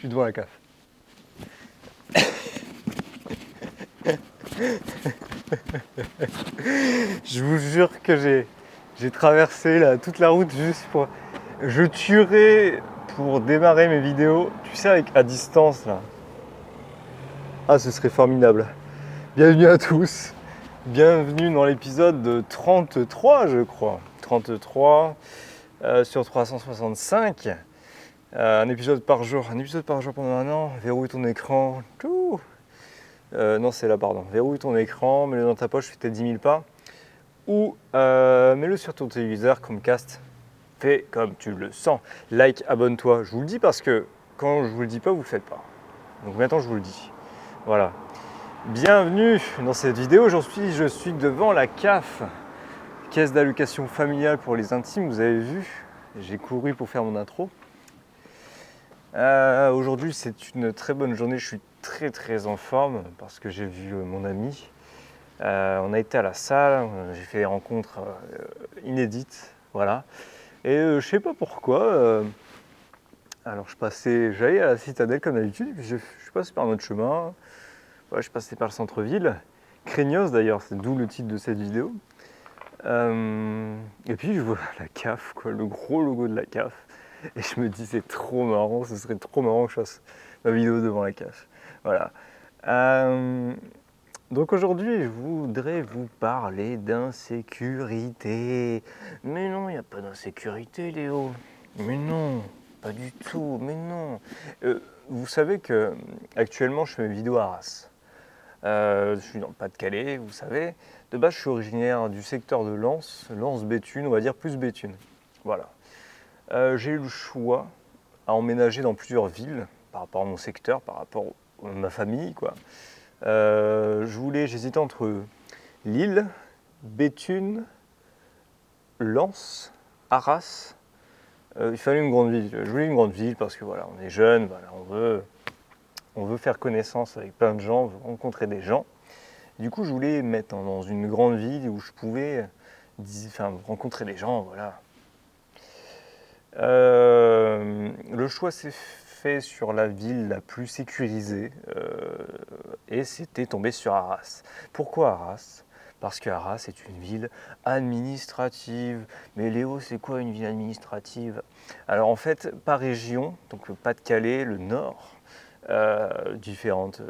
suis devant la CAF. Je vous jure que j'ai traversé là, toute la route juste pour... Je tuerais pour démarrer mes vidéos, tu sais, à distance là. Ah, ce serait formidable. Bienvenue à tous. Bienvenue dans l'épisode 33, je crois. 33 sur 365. Un épisode par jour pendant un an. Verrouille ton écran. Tout. Non, c'est là, pardon. Verrouille ton écran, mets-le dans ta poche, fais tes 10 000 pas. Ou mets-le sur ton téléviseur, Chromecast. Fais comme tu le sens. Like, abonne-toi. Je vous le dis parce que quand je vous le dis pas, vous le faites pas. Donc maintenant, je vous le dis. Voilà. Bienvenue dans cette vidéo. Je suis devant la CAF, Caisse d'allocation familiale pour les intimes. Vous avez vu, j'ai couru pour faire mon intro. Aujourd'hui, c'est une très bonne journée. Je suis très en forme parce que j'ai vu mon ami. On a été à la salle, j'ai fait des rencontres inédites, voilà. Et je sais pas pourquoi. Alors j'allais à la Citadelle comme d'habitude, puis je suis passé par notre chemin. Ouais, je suis passé par le centre-ville, craignos d'ailleurs, c'est d'où le titre de cette vidéo. Et puis je vois la CAF, quoi, le gros logo de la CAF. Et je me dis c'est trop marrant, ce serait trop marrant que je fasse ma vidéo devant la CAF. Voilà. Donc aujourd'hui, je voudrais vous parler d'insécurité. Mais non, il n'y a pas d'insécurité, Léo. Mais non, pas du tout, mais non. Vous savez que actuellement, je fais mes vidéos à Arras. Je suis dans le Pas-de-Calais, vous savez. De base, je suis originaire du secteur de Lens, Lens-Béthune, on va dire plus Béthune. Voilà. J'ai eu le choix à emménager dans plusieurs villes par rapport à mon secteur, par rapport à ma famille, quoi. J'hésitais entre Lille, Béthune, Lens, Arras. Il fallait une grande ville. Je voulais une grande ville parce que voilà, on est jeune, voilà, on veut faire connaissance avec plein de gens, on veut rencontrer des gens. Du coup, je voulais me mettre dans une grande ville où je pouvais rencontrer des gens, voilà. Le choix s'est fait sur la ville la plus sécurisée et c'était tombé sur Arras. Pourquoi Arras ? Parce que Arras est une ville administrative. Mais Léo, c'est quoi une ville administrative ? Alors en fait, par région, donc le Pas-de-Calais, le Nord, différentes,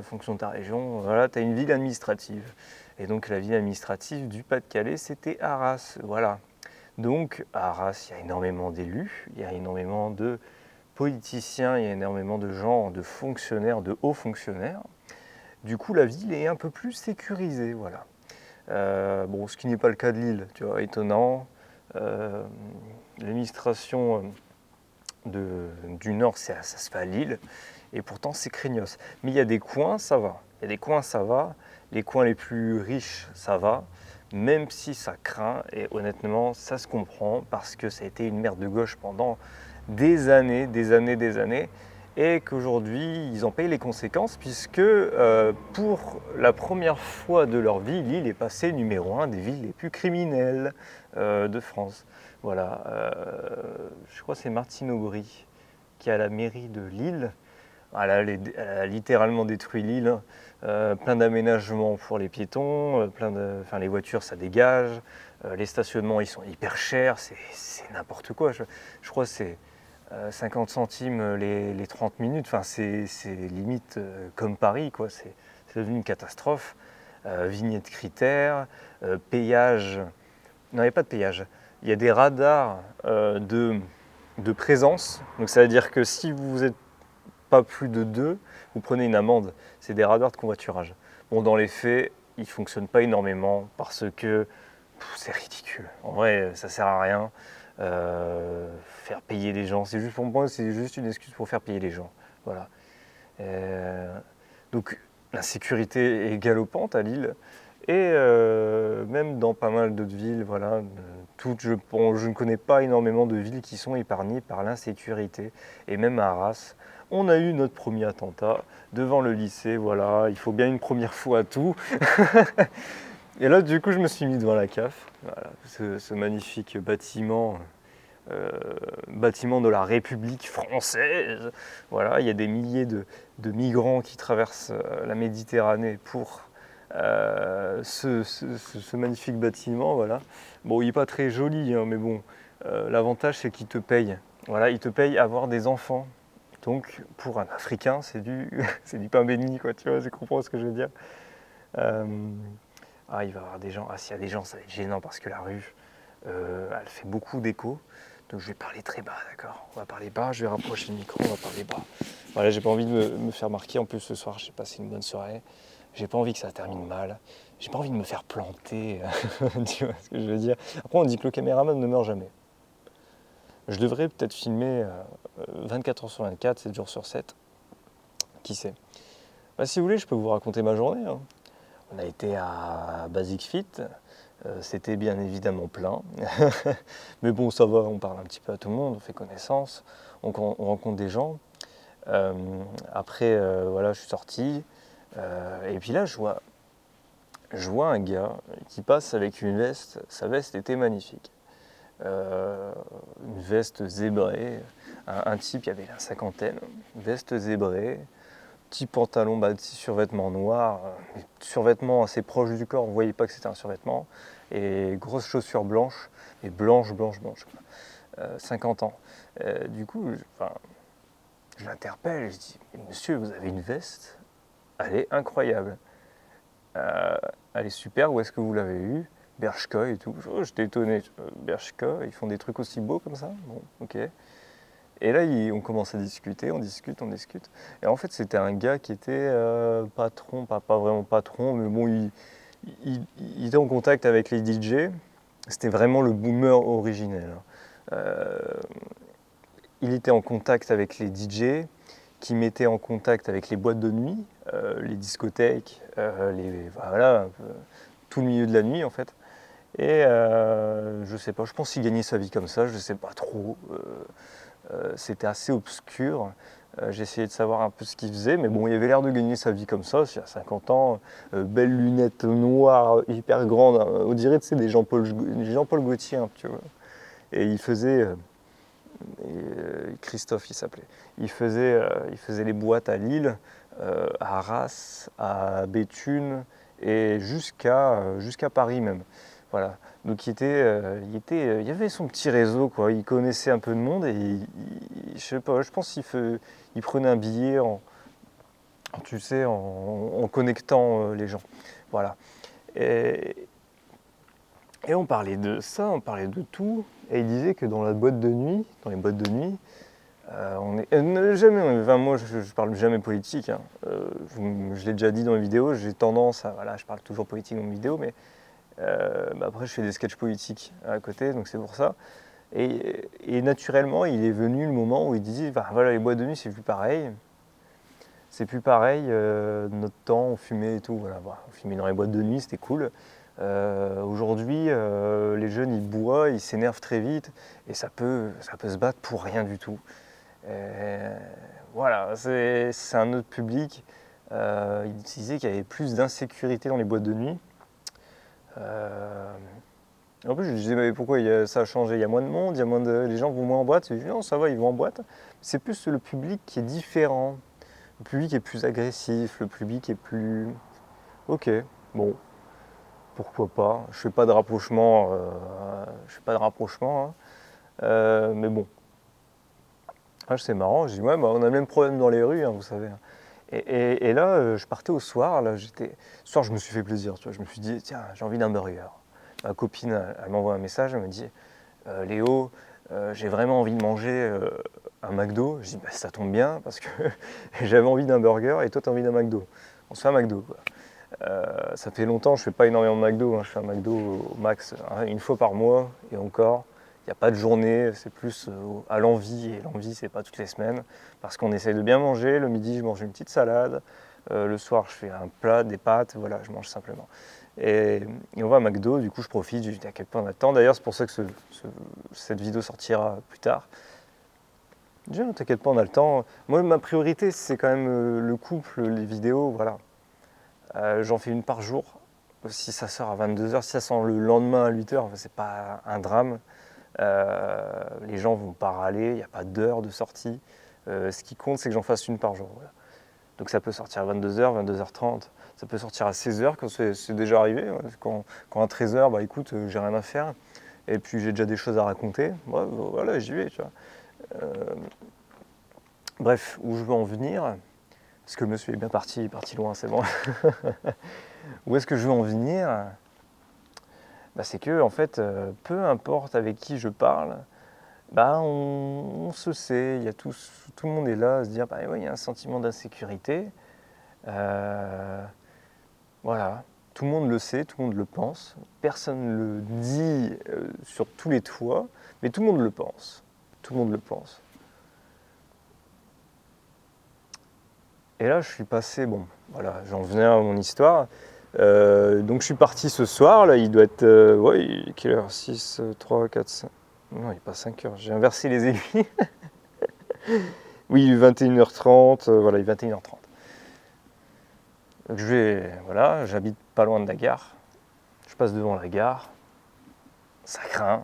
fonction de ta région, voilà, tu as une ville administrative. Et donc la ville administrative du Pas-de-Calais, c'était Arras, voilà. Donc à Arras, il y a énormément d'élus, il y a énormément de politiciens, il y a énormément de gens, de fonctionnaires, de hauts fonctionnaires. Du coup, la ville est un peu plus sécurisée, voilà. Ce qui n'est pas le cas de Lille, tu vois, étonnant. L'administration du Nord, ça se fait à Lille, et pourtant c'est craignos. Mais il y a des coins, ça va. Il y a des coins, ça va. Les coins les plus riches, ça va. Même si ça craint, et honnêtement, ça se comprend, parce que ça a été une merde de gauche pendant des années, et qu'aujourd'hui, ils en payent les conséquences, puisque pour la première fois de leur vie, Lille est passée numéro 1 des villes les plus criminelles de France. Voilà, je crois que c'est Martine Aubry qui est à la mairie de Lille. Elle a littéralement détruit Lille, plein d'aménagements pour les piétons, les voitures ça dégage, les stationnements ils sont hyper chers, c'est n'importe quoi. Je crois que c'est 50 centimes les 30 minutes, c'est limite comme Paris, quoi. C'est devenu une catastrophe. Vignette critères, péage, non il n'y a pas de péage, il y a des radars de présence, donc ça veut dire que si vous êtes pas plus de 2, vous prenez une amende. C'est des radars de convoiturage. Bon, dans les faits, ils ne fonctionnent pas énormément parce que c'est ridicule. En vrai, ça sert à rien. Faire payer les gens, c'est juste pour moi, c'est juste une excuse pour faire payer les gens. Voilà. Donc la sécurité est galopante à Lille et même dans pas mal d'autres villes. Voilà. Je ne connais pas énormément de villes qui sont épargnées par l'insécurité. Et même à Arras, on a eu notre premier attentat devant le lycée, voilà, il faut bien une première fois à tout. Et là, du coup, je me suis mis devant la CAF, voilà, ce magnifique bâtiment bâtiment de la République française. Voilà, il y a des milliers de migrants qui traversent la Méditerranée pour ce magnifique bâtiment. Voilà. Bon, il n'est pas très joli, hein, mais bon, l'avantage c'est qu'il te paye. Voilà, il te paye avoir des enfants. Donc, pour un Africain, c'est du, c'est du pain béni, quoi, tu vois, tu comprends ce que je veux dire. Euh, il va y avoir des gens, s'il y a des gens, ça va être gênant parce que la rue, elle fait beaucoup d'écho. Donc je vais parler très bas, d'accord? On va parler bas, je vais rapprocher le micro, on va parler bas. Voilà, j'ai pas envie de me faire marquer. En plus, ce soir, j'ai passé une bonne soirée. J'ai pas envie que ça termine mal. J'ai pas envie de me faire planter. Tu vois ce que je veux dire? Après, on dit que le caméraman ne meurt jamais. Je devrais peut-être filmer 24 heures sur 24, 7 jours sur 7. Qui sait? Bah, si vous voulez, je peux vous raconter ma journée, hein. On a été à Basic Fit. C'était bien évidemment plein. Mais bon, ça va, on parle un petit peu à tout le monde, on fait connaissance, on rencontre des gens. Après, voilà, je suis sorti. Et puis là, je vois un gars qui passe avec une veste. Sa veste était magnifique. Une veste zébrée. Un type qui avait la cinquantaine. Veste zébrée. Petit pantalon, petit survêtement noir. Survêtement assez proche du corps, on ne voyait pas que c'était un survêtement. Et grosses chaussures blanches. Et blanches. 50 ans. Du coup, je l'interpelle et je dis, monsieur, vous avez une veste, elle est incroyable. Elle est super, où est-ce que vous l'avez eue? Bershka et tout. J'étais étonné. Bershka, ils font des trucs aussi beaux comme ça? Bon, ok. Et là, on commence à discuter, on discute. Et en fait, c'était un gars qui était patron, pas vraiment patron, mais bon, il était en contact avec les DJ. C'était vraiment le boomer originel, hein. Il était en contact avec les DJ, qui mettaient en contact avec les boîtes de nuit, les discothèques, voilà, tout le milieu de la nuit en fait. Et je sais pas, je pense qu'il gagnait sa vie comme ça, je sais pas trop. C'était assez obscur. J'ai essayé de savoir un peu ce qu'il faisait, mais bon, il avait l'air de gagner sa vie comme ça, il y a 50 ans, belles lunettes noires, hyper grandes, hein, on dirait des Jean-Paul Gaultier, hein, tu vois. Et il faisait, Christophe il s'appelait, il faisait les boîtes à Lille, à Arras, à Béthune, et jusqu'à Paris même. Voilà. Donc il avait son petit réseau, quoi. Il connaissait un peu de monde et je sais pas, je pense il prenait un billet tu sais, en connectant les gens. Voilà. Et, et on parlait de ça, on parlait de tout. Et il disait que dans les boîtes de nuit, jamais, enfin, moi je parle jamais politique, hein. Je l'ai déjà dit dans les vidéos, j'ai tendance à, voilà, je parle toujours politique dans mes vidéos, mais après je fais des sketchs politiques à côté, donc c'est pour ça. Et naturellement, il est venu le moment où il disait, bah, voilà, les boîtes de nuit, c'est plus pareil. C'est plus pareil, notre temps, on fumait et tout, voilà, on fumait dans les boîtes de nuit, c'était cool. Aujourd'hui, les jeunes, ils boivent, ils s'énervent très vite, et ça peut se battre pour rien du tout. Voilà, c'est un autre public. Il disait qu'il y avait plus d'insécurité dans les boîtes de nuit. En plus, je disais, mais pourquoi ça a changé? Il y a moins de monde, les gens vont moins en boîte. Je dis, non, ça va, ils vont en boîte. C'est plus le public qui est différent. Le public est plus agressif, le public est plus... Ok, bon, pourquoi pas. Je fais pas de rapprochement, hein. Mais bon. C'est marrant, je dis, ouais, on a le même problème dans les rues, hein, vous savez. Et là, je partais au soir, ce soir, je me suis fait plaisir, tu vois. Je me suis dit, tiens, j'ai envie d'un burger. Ma copine, elle m'envoie un message, elle me dit, Léo, j'ai vraiment envie de manger un McDo. Je dis, bah, ça tombe bien, parce que j'avais envie d'un burger et toi, tu as envie d'un McDo. On se fait un McDo, quoi. Ça fait longtemps, je fais pas énormément de McDo, hein. Je fais un McDo au max, hein, une fois par mois, et encore. Il n'y a pas de journée, c'est plus à l'envie, et l'envie, c'est pas toutes les semaines, parce qu'on essaye de bien manger. Le midi, je mange une petite salade. Le soir, je fais un plat, des pâtes, voilà, je mange simplement. Et on va à McDo, du coup, je profite, je dis à quel point on attend. D'ailleurs, c'est pour ça que cette vidéo sortira plus tard. Je dis, non, t'inquiète pas, on a le temps. Moi, ma priorité, c'est quand même le couple, les vidéos, voilà. J'en fais une par jour. Si ça sort à 22h, si ça sort le lendemain à 8h, c'est pas un drame. Les gens vont pas râler, il n'y a pas d'heure de sortie. Ce qui compte, c'est que j'en fasse une par jour. Voilà. Donc ça peut sortir à 22h, 22h30, ça peut sortir à 16h quand c'est déjà arrivé. Quand à 13h, bah écoute, j'ai rien à faire. Et puis j'ai déjà des choses à raconter. Ouais, voilà, j'y vais, tu vois. Bref, où je veux en venir, parce que le monsieur est bien parti, il est parti loin, c'est bon. Où est-ce que je veux en venir? Bah, c'est que, en fait, peu importe avec qui je parle, bah, on se sait, il y a tout le monde est là à se dire, bah, ouais, il y a un sentiment d'insécurité. Voilà, tout le monde le sait, tout le monde le pense. Personne ne le dit sur tous les toits, mais tout le monde le pense. Tout le monde le pense. Et là, je suis passé, bon, voilà, j'en venais à mon histoire. Donc je suis parti ce soir, là, il doit être, ouais, quelle heure? 6, 3, 4, 5... Non, il n'est pas 5 heures, j'ai inversé les aiguilles. Oui, 21h30, voilà, il est 21h30. Donc voilà, j'habite pas loin de la gare. Je passe devant la gare, ça craint.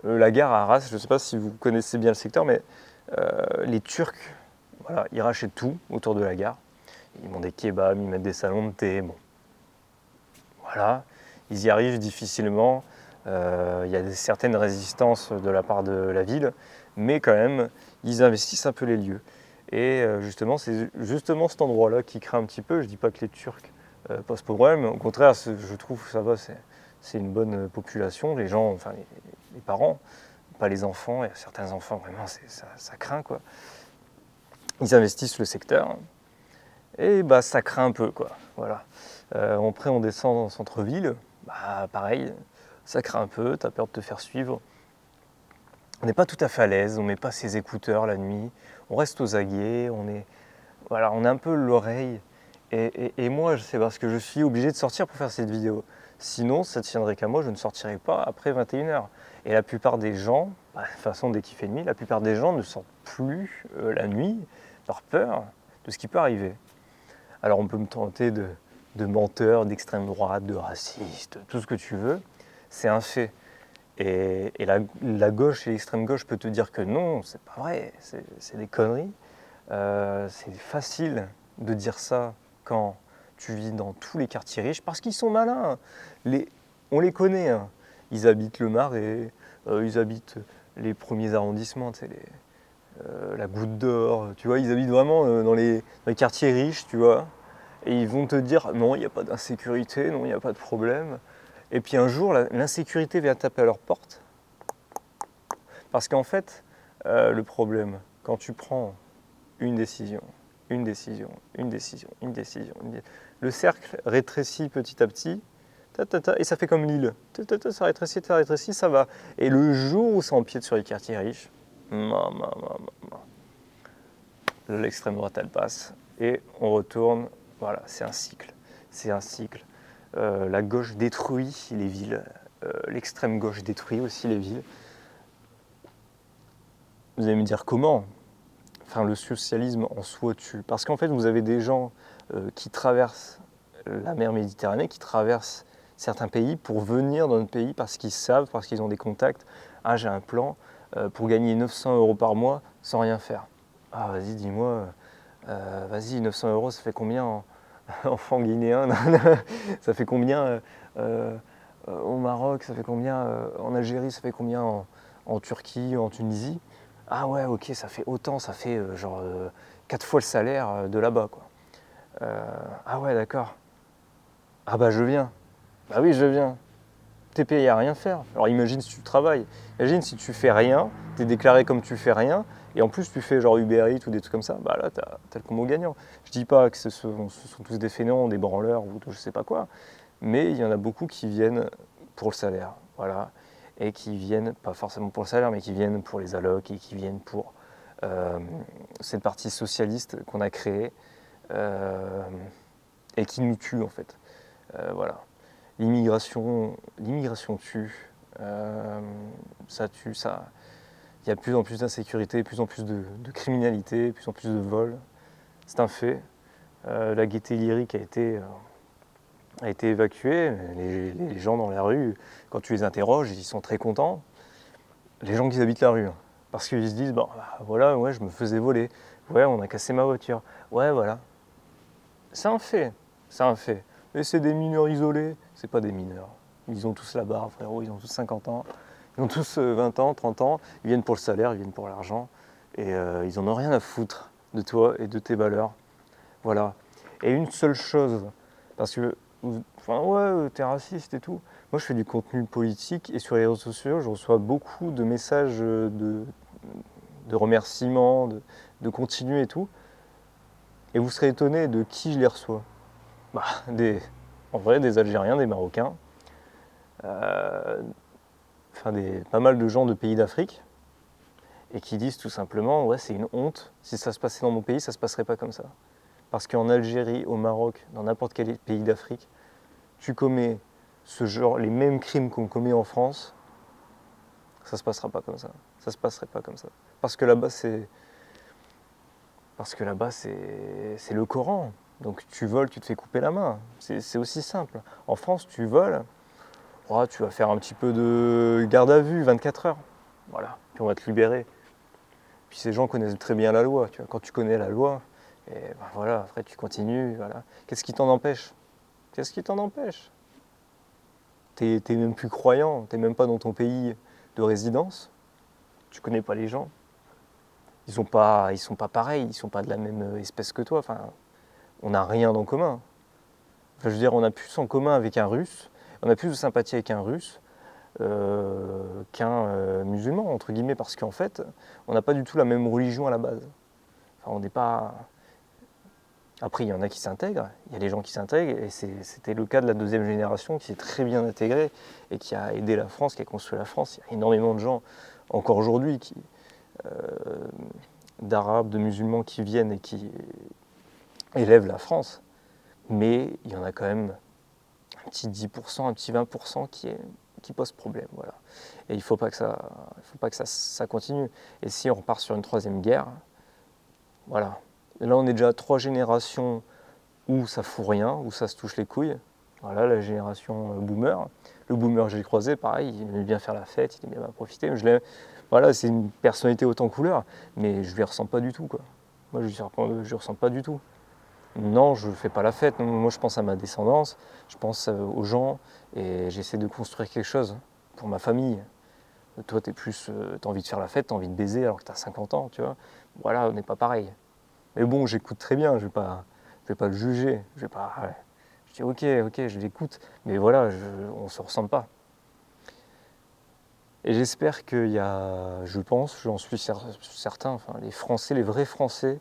La gare à Arras, je ne sais pas si vous connaissez bien le secteur, mais les Turcs, voilà, ils rachètent tout autour de la gare. Ils montent des kebabs, ils mettent des salons de thé, bon. Voilà, ils y arrivent difficilement. Il y a certaines résistances de la part de la ville, mais quand même, ils investissent un peu les lieux. Et justement, c'est justement cet endroit-là qui craint un petit peu. Je ne dis pas que les Turcs posent problème, au contraire, je trouve que ça va, c'est une bonne population. Les gens, enfin les parents, pas les enfants. Il y a certains enfants, vraiment, ça craint, quoi. Ils investissent le secteur et bah, ça craint un peu, quoi. Voilà. Après, on descend dans le centre-ville, bah, pareil, ça craint un peu, tu as peur de te faire suivre. On n'est pas tout à fait à l'aise, on ne met pas ses écouteurs la nuit, on reste aux aguets, voilà, on a un peu l'oreille. Et moi, c'est parce que je suis obligé de sortir pour faire cette vidéo. Sinon, ça ne tiendrait qu'à moi, je ne sortirais pas après 21h. Et la plupart des gens, bah, de toute façon, dès qu'il fait nuit, la plupart des gens ne sortent plus la nuit par peur de ce qui peut arriver. Alors on peut me tenter de menteur, d'extrême droite, de raciste, tout ce que tu veux. C'est un fait. Et la gauche et l'extrême gauche peut te dire que non, c'est pas vrai, c'est des conneries. C'est facile de dire ça quand tu vis dans tous les quartiers riches parce qu'ils sont malins. On les connaît. Hein. Ils habitent le Marais, ils habitent les premiers arrondissements, tu sais, la Goutte d'Or, tu vois, ils habitent vraiment dans les quartiers riches, tu vois. Et ils vont te dire non, il n'y a pas d'insécurité, non, il n'y a pas de problème. Et puis un jour, l'insécurité vient taper à leur porte. Parce qu'en fait, le problème, quand tu prends une décision, une décision, une décision, une décision, le cercle rétrécit petit à petit, et ça fait comme l'île. Ça rétrécit, ça va. Et le jour où ça empiète sur les quartiers riches, l'extrême droite, elle passe. Et on retourne, voilà, c'est un cycle. C'est un cycle. La gauche détruit les villes, l'extrême gauche détruit aussi les villes. Vous allez me dire comment? Enfin, le socialisme en soi tue. Parce qu'en fait, vous avez des gens qui traversent la mer Méditerranée, qui traversent certains pays pour venir dans notre pays parce qu'ils savent, parce qu'ils ont des contacts. Ah, j'ai un plan pour gagner 900 € par mois sans rien faire. Ah, vas-y, dis-moi, vas-y, 900 €, ça fait combien en francs guinéens? Ça fait combien au Maroc? Ça fait combien en Algérie? Ça fait combien en Turquie, en Tunisie? Ah ouais, ok, ça fait autant, ça fait genre 4 fois le salaire de là-bas, quoi. Ah ouais, d'accord. Ah bah je viens. Bah oui, je viens. T'es payé à rien faire. Alors imagine si tu travailles. Imagine si tu fais rien, t'es déclaré comme tu fais rien, et en plus tu fais genre Uber Eats ou des trucs comme ça, bah là t'as le combo gagnant. Je dis pas que ce sont tous des fainéants, des branleurs ou je sais pas quoi, mais il y en a beaucoup qui viennent pour le salaire, voilà, et qui viennent, pas forcément pour le salaire, mais qui viennent pour les allocs et qui viennent pour cette partie socialiste qu'on a créée et qui nous tue en fait. Voilà. L'immigration tue, ça tue, ça. Il y a de plus en plus d'insécurité, de plus en plus de criminalité, de plus en plus de vols. C'est un fait. La gaieté lyrique a été a été évacué. Les gens dans la rue, quand tu les interroges, ils sont très contents. Les gens qui habitent la rue, hein, parce qu'ils se disent, bon, bah, voilà, ouais, je me faisais voler. Ouais, on a cassé ma voiture. Ouais, voilà. C'est un fait. C'est un fait. Et c'est des mineurs isolés. C'est pas des mineurs. Ils ont tous la barre, frérot. Ils ont tous 50 ans. Ils ont tous 20 ans, 30 ans. Ils viennent pour le salaire, ils viennent pour l'argent. Et ils en ont rien à foutre de toi et de tes valeurs. Voilà. Et une seule chose, parce que, enfin, ouais, t'es raciste et tout. Moi, je fais du contenu politique et sur les réseaux sociaux, je reçois beaucoup de messages de remerciements, de continuer et tout. Et vous serez étonné de qui je les reçois. Bah, en vrai, des Algériens, des Marocains, enfin pas mal de gens de pays d'Afrique, et qui disent tout simplement, ouais, c'est une honte. Si ça se passait dans mon pays, ça se passerait pas comme ça. Parce qu'en Algérie, au Maroc, dans n'importe quel pays d'Afrique, tu commets les mêmes crimes qu'on commet en France, ça se passera pas comme ça. Ça se passerait pas comme ça. Parce que là-bas, c'est le Coran. Donc tu voles, tu te fais couper la main. C'est aussi simple. En France, tu voles, oh, tu vas faire un petit peu de garde à vue, 24 heures. Voilà, puis on va te libérer. Puis ces gens connaissent très bien la loi. Tu vois. Quand tu connais la loi, et ben voilà, après tu continues. Voilà. Qu'est-ce qui t'en empêche? Qu'est-ce qui t'en empêche? T'es même plus croyant, t'es même pas dans ton pays de résidence. Tu connais pas les gens. Ils sont pas pareils, ils sont pas de la même espèce que toi. Enfin, on n'a rien en commun. Enfin, je veux dire, on a plus en commun avec un Russe, on a plus de sympathie avec un Russe qu'un musulman, entre guillemets, parce qu'en fait, on n'a pas du tout la même religion à la base. Enfin, on n'est pas... Après, il y en a qui s'intègrent, il y a des gens qui s'intègrent, et c'était le cas de la deuxième génération qui s'est très bien intégrée et qui a aidé la France, qui a construit la France. Il y a énormément de gens, encore aujourd'hui, d'Arabes, de musulmans qui viennent et qui élèvent la France. Mais il y en a quand même un petit 10%, un petit 20% qui pose problème. Voilà. Et il ne faut pas que ça continue. Et si on repart sur une troisième guerre, voilà. Et là, on est déjà à 3 générations où ça fout rien, où ça se touche les couilles. Voilà, la génération boomer. Le boomer que j'ai croisé, pareil, il aimait bien faire la fête, il aimait bien profiter. Mais voilà, c'est une personnalité autant couleur, mais je ne les ressens pas du tout, quoi. Moi, je ne ressens pas du tout. Non, je ne fais pas la fête. Moi, je pense à ma descendance, je pense aux gens et j'essaie de construire quelque chose pour ma famille. Toi, t'as envie de faire la fête, t'as envie de baiser alors que t'as 50 ans, tu vois. Voilà, on n'est pas pareil. Mais bon, j'écoute très bien, je vais pas le juger. Ouais. Je dis ok, je l'écoute. Mais voilà, on ne se ressemble pas. Et j'espère qu'il y a, j'en suis certain, enfin, les Français, les vrais Français,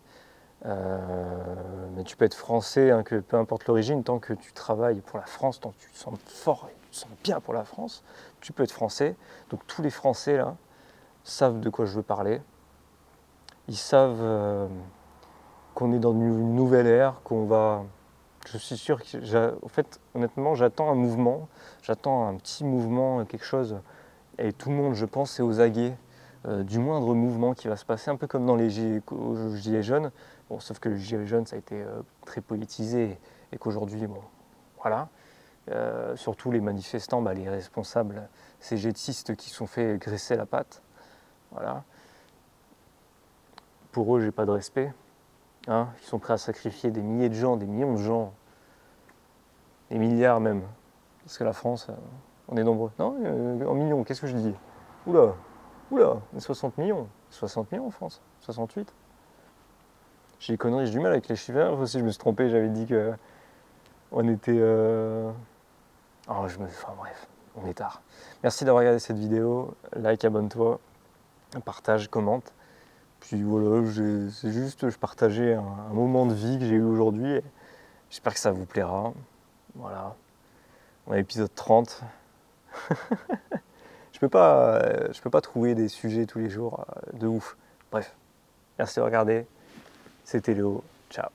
mais tu peux être français, hein, que peu importe l'origine, tant que tu travailles pour la France, tant que tu te sens fort et tu te sens bien pour la France, tu peux être français. Donc tous les Français là savent de quoi je veux parler. Ils savent qu'on est dans une nouvelle ère, qu'on va. Je suis sûr que, en fait, honnêtement, j'attends un mouvement, j'attends un petit mouvement, quelque chose. Et tout le monde, je pense, est aux aguets du moindre mouvement qui va se passer, un peu comme dans les Gilets jaunes. Bon, sauf que le Gilet jaune, ça a été très politisé et qu'aujourd'hui, bon, voilà. Surtout les manifestants, bah, les responsables cégétistes qui sont fait graisser la patte. Voilà. Pour eux, j'ai pas de respect. Hein. Ils sont prêts à sacrifier des milliers de gens, des millions de gens, des milliards même. Parce que la France, on est nombreux. Non, en millions, qu'est-ce que je dis? Oula, on est 60 millions. 60 millions en France, 68. J'ai des conneries, j'ai du mal avec les chiffres. Aussi, je me suis trompé, j'avais dit que on était... Enfin bref, on est tard. Merci d'avoir regardé cette vidéo. Like, abonne-toi, partage, commente. Puis voilà, c'est juste, je partageais un moment de vie que j'ai eu aujourd'hui. J'espère que ça vous plaira. Voilà. On est à l'épisode 30. Je peux pas trouver des sujets tous les jours de ouf. Bref, merci de regarder. C'était Léo. Ciao.